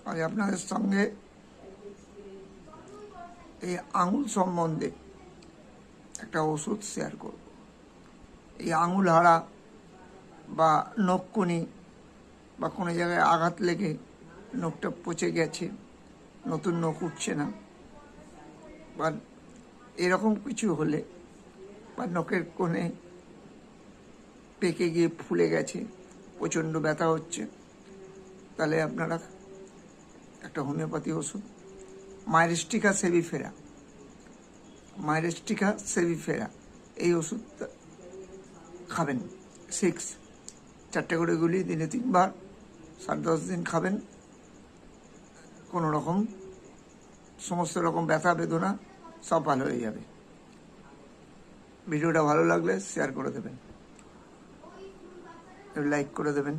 আজ আপনাদের সঙ্গে এই আঙুল সম্বন্ধে একটা ওষুধ শেয়ার করব। এই আঙুল হারা বা নখকুনি বা কোনো জায়গায় আঘাত লেগে নখটা পচে গেছে, নতুন নখ উঠছে না, বা এরকম কিছু হলে, বা নখের কোণে পেকে গিয়ে ফুলে গেছে, প্রচণ্ড ব্যথা হচ্ছে, তাহলে আপনারা একটা হোমিওপ্যাথি ওষুধ মাইরিস্টিকা সেভিফেরা এই ওষুধটা খাবেন। 4টে করে গুলি দিনে 3বার 7-10 দিন খাবেন। কোনো রকম সমস্ত রকম ব্যথা বেদনা সব ভালো হয়ে যাবে। ভিডিওটা ভালো লাগলে শেয়ার করে দেবেন, লাইক করে দেবেন।